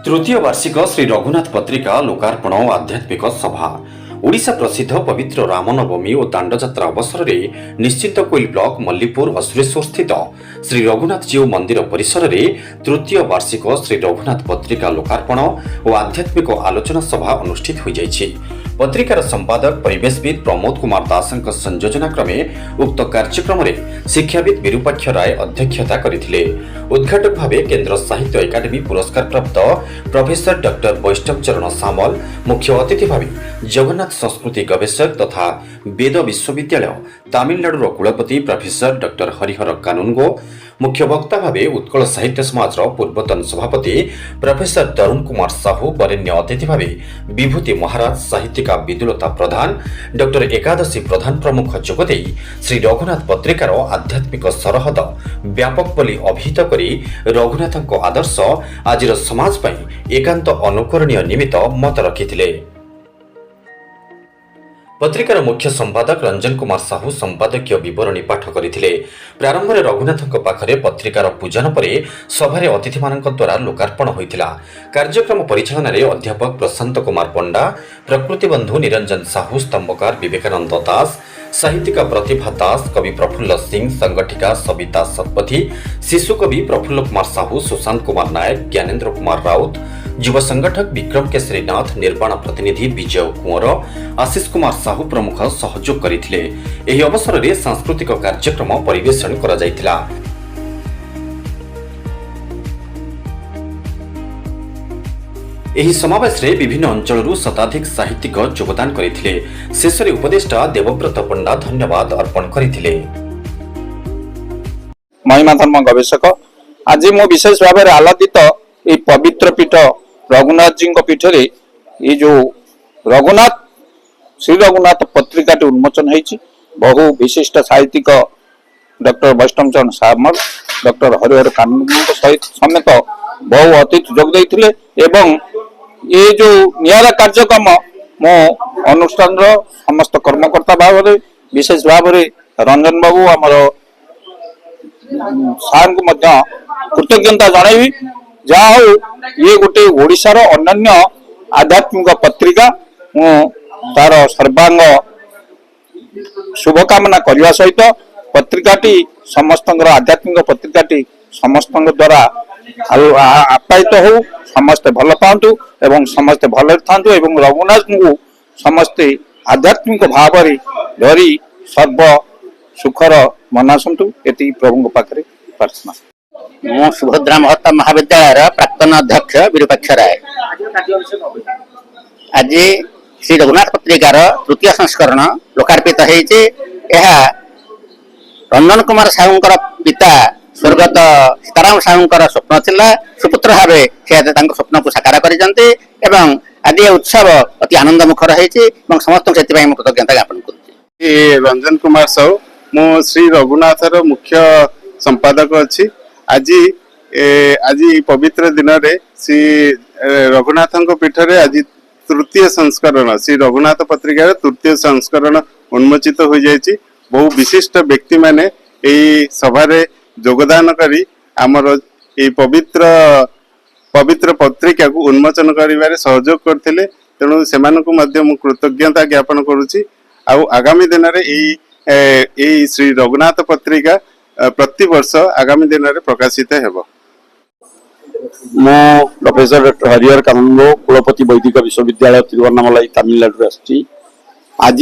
तृतीय वार्षिक श्री रघुनाथ पत्रिका लोकार्पण और आध्यात्मिक सभा ओडिशा प्रसिद्ध पवित्र रामनवमी और दांडयात्रा अवसर में निश्चिंत कोइल ब्लॉक मल्लीपुर असुरेश्वर स्थित श्री रघुनाथ जीव मंदिर परिसर में तृतीय वार्षिक श्री रघुनाथ पत्रिका लोकार्पण और आध्यात्मिक आलोचना सभा अनुष्ठित हो जाइछि। पत्रिकार संपादक परिवेशविद प्रमोद कुमार दास संयोजना क्रमे उक्त कार्यक्रम में शिक्षाविद विरूपाक्ष राय अध्यक्षता करथिले। उद्घाटक भावे केंद्र साहित्य एकाडेमी पुरस्कार प्राप्त प्रोफेसर डॉक्टर वैष्णव चरण सामल, मुख्य अतिथि भावे जगन्नाथ संस्कृति गवेषक तथा वेद विश्वविद्यालय तमिलनाडुर कुलपति प्रोफेसर डॉक्टर हरिहर कानुनगो, मुख्य वक्ता भावे उत्कल साहित्य समाज पूर्वतन सभापति प्रोफेसर तरुण कुमार साहू, वरेण्य अतिथि भावे विभूति महाराज, साहित्यिका विदुलता प्रधान, डॉक्टर एकादशी प्रधान प्रमुख जोगदे श्री रघुनाथ पत्रिकार आध्यात्मिक सरहद व्यापक बोली अभिहित करी रघुनाथ आदर्श आज समाज पई एकांत अनुकरणीय निमित्त मत रखिथिले। पत्रिकार मुख्य संपादक रंजन कुमार साहू संपादकीय विवरणी पाठ करथिले। प्रारंभ में रघुनाथ पाखरे पत्रिकार पूजन पर सभारे अतिथि मानक द्वारा लोकार्पण होइतिला। कार्यक्रम परिचालन में अध्यापक प्रशांत कुमार पंडा, प्रकृति बंधु निरंजन साहू, स्तंभकार विवेकानंद दास, साहित्यिका प्रतिभा दास, कवि प्रफुल्ल सिंह, संगठिका सविता सतपथी, शिशु कवि प्रफुल्ल कुमार साहू, सुशांत कुमार नायक, ज्ञानेन्द्र कुमार राउत, युव संगठक विक्रम केसरी नाथ, निर्वाण प्रतिनिधि विजय कुंवर, आशीष कुमार साहू प्रमुख सहयोग करथिले। एही अवसर में सांस्कृतिक कार्यक्रम परिवेषण करा जायतिला। एही समावेश रे विभिन्न अंचलरू शताधिक साहित्यिक योगदान करथिले। शेष रे उपदेष्टा देवव्रत पंडा धन्यवाद अर्पण करथिले। महिमा धर्म गवेषक आज मो विशेष भाव में आलादित ये पवित्र पीठ रघुनाथ जी पीठ रे ये जो रघुनाथ श्री रघुनाथ पत्रिका उन्मोचन होती। बहु विशिष्ट साहित्यिक डॉक्टर वैष्णव चरण सामल, डॉक्टर हरिहर कानून सहित समेत बहु अतिथि जोग देते एवं ये जो निरा कार्यक्रम मो अनुष्ठान समस्त कर्मकर्ता भाव में विशेष भाव में रंजन बाबू आमर सार को कृतज्ञता जनइबी। जहा हो ये गोटे ओडिशार अन्य आध्यात्मिक पत्रिका तार सर्वांग शुभकामना करने सहित पत्रिकाटी समस्त आध्यात्मिक पत्रिकाटी समस्त द्वारा आप्यायित हो, समस्ते भल पातु एवं समस्ते भल था एवं रघुनाथ को समस्ते आध्यात्मिक भाव में धरी सर्व सुखर मनासंतु एति प्रभु पाखे प्रार्थना। मो सुभद्रा महता महाविद्यालय प्राक्तन अध्यक्ष विरूपाक्ष राय। आज श्री रघुनाथ पत्रिकार तृतीय संस्करण लोकार्पित होइछि। यह रंजन कुमार साहू पिता स्वर्गत सीताराम साहू स्वप्न थिला। सुपुत्र भाव से स्वप्न को साकार करिसंते एवं आज उत्सव अति आनंद मुखर होइछि एवं समस्त से कृतज्ञता ज्ञापन करुछि। रंजन कुमार साहू मो श्री रघुनाथर मुख्य संपादक अच्छी। आज पवित्र दिन रे श्री रघुनाथ पीठ रे आज तृतीय संस्करण श्री रघुनाथ पत्रिका तृतीय संस्करण उन्मोचित हो जाइछि। बहु विशिष्ट व्यक्ति माने एई सभा रे योगदान करी आमर ए पवित्र पत्रिका को उन्मोचन करिवारे सहयोग करथिले। तेणु सेमानकु मध्य मु कृतज्ञता ज्ञापन करूछि। आउ आगामी दिन रे एई श्री रघुनाथ पत्रिका प्रति वर्ष आगामी दिन में प्रकाशित हेबो। मो प्रोफेसर डॉक्टर हरिहर कानून कुलपति वैदिक विश्वविद्यालय तिरुवन्नामलाई तमिलनाडु आसी। आज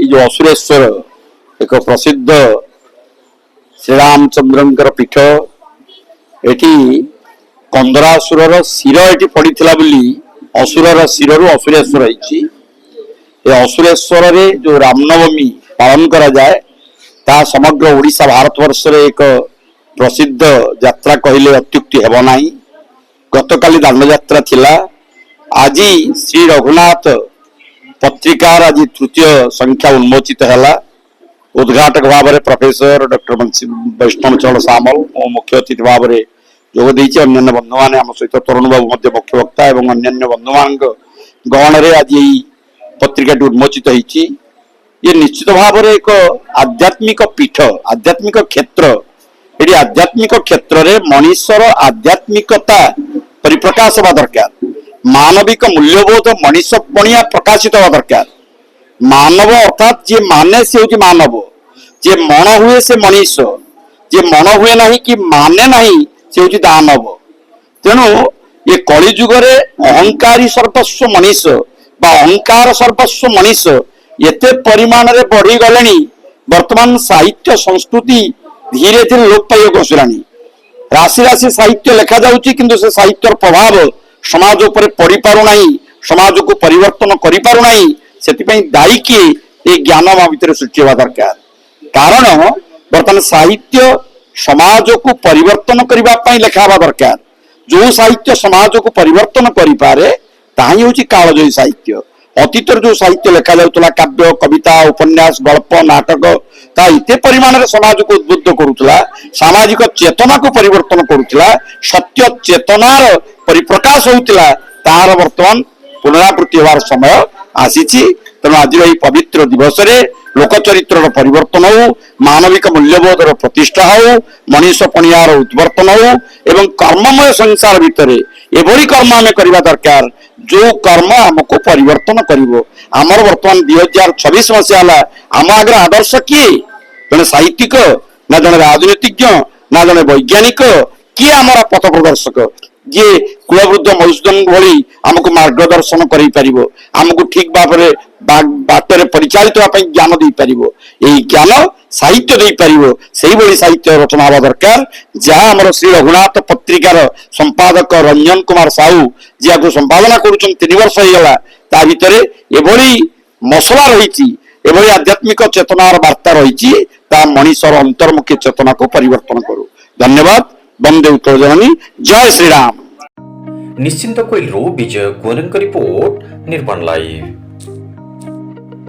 जो असुरेश्वर एक प्रसिद्ध श्रीरामचंद्र पीठ एटी कंदरासुर शिर एटी पड़ीला असुरर शिरु असुरेश्वर होती। असुरेश्वर रे जो रामनवमी पालन करा जाए ता समग्र ओडिशा भारत वर्ष रे एक प्रसिद्ध यात्रा कहले अत्युक्ति हेब नाही। गतकाली दांड यात्रा थिला। आज श्री रघुनाथ पत्रिकार आज तृतीय संख्या उन्मोचित हैला। उद्घाटक भाव में प्रोफेसर डॉक्टर वैष्णव चरण सामल और मुख्य अतिथि भाव में जोग देछि। अन्य बंधु माने आम सहित तरुण बाबू मध्य मुख्य वक्ता एवं अन्य बंधु मान गहन रे आज पत्रिका उन्मोचित होइछि। ये निश्चित भाव में एक आध्यात्मिक पीठ आध्यात्मिक क्षेत्र। ये आध्यात्मिक क्षेत्र रे मनीषर आध्यात्मिकता परिप्रकाश हवा दरकार मानविक मूल्यबोध मनीष पणिया प्रकाशित हवा दरकार मानव अर्थात जे माने से होची मानव जे मन हुए से मनीष जे मन हुए नहीं कि माने नहीं से होची दानव तेणु ये कली जुगरे अहंकारी सर्वस्व मनीष बा अहंकार सर्वस्व मनीष एते परिमाण रे बढ़ी गलेनी वर्तमान साहित्य संस्कृति धीरे धीरे लोप पाई बसलानी राशि राशि साहित्य लेखा जाउची किंतु से साहित्यर प्रभाव समाज उपरे पड़ी पारु नाही समाज को परिवर्तन करि पारु नाही सेति दायी किए ये ज्ञान मा भितर सृष्टि होगा दरकार कारण वर्तमान साहित्य समाज को परिवर्तन करबा पई लेखा होगा दरकार जो साहित्य समाज को परिवर्तन करि पारे ताही होची कालजयी साहित्य अतीत जो साहित्य लेखा जाउतला काव्य कविता उपन्यास गल्प नाटक ता इते परिमाण रे समाज को उद्बुद्ध करूतला सामाजिक चेतना को परिवर्तन करूतला सत्य चेतनार परिप्रकाश होउतला तार वर्तमान पुनरावृत्ति होवार समय आसीछि तेणु आज पवित्र दिवस रे लोक चरित्र परिवर्तन हो मानविक मूल्यबोधर प्रतिष्ठा हो मनीष पणियार उत्वर्तन हो एवं कर्ममय संसार भितर एभली कर्म आम करवा दरकार जो कर्म आमको परिवर्तन करिवो आमर वर्तमान 2026 मसीहा आम आगे आदर्श किए जड़े साहित्यिक ना जड़े राजनीतिज्ञ ना जड़े वैज्ञानिक किए आमर पथ प्रदर्शक जे कुलवृद्ध मधुसूदन भली आमको मार्गदर्शन करि परिबो आमको ठीक भाबरे बाटरे परिचालित होगा ज्ञान दे पारिबो एई ज्ञान साहित्य दे पारिबो सेही भली साहित्य रचना हवा दरकार जहाँ आमर श्री रघुनाथ पत्रिकार संपादक रंजन कुमार साहू जियाको संपादना करुछन 3 वर्ष हो गला ता भितरे एभली मसला रहिछि एभली आध्यात्मिक चेतनार वार्ता रहिछि ता मनीषर अंतर्मुखी चेतना को परिवर्तन करू धन्यवाद वंदे उत्कल जननी जय श्री राम निश्चिंत कोइल रो विजय कुवरंक रिपोर्ट निर्माण लाइव।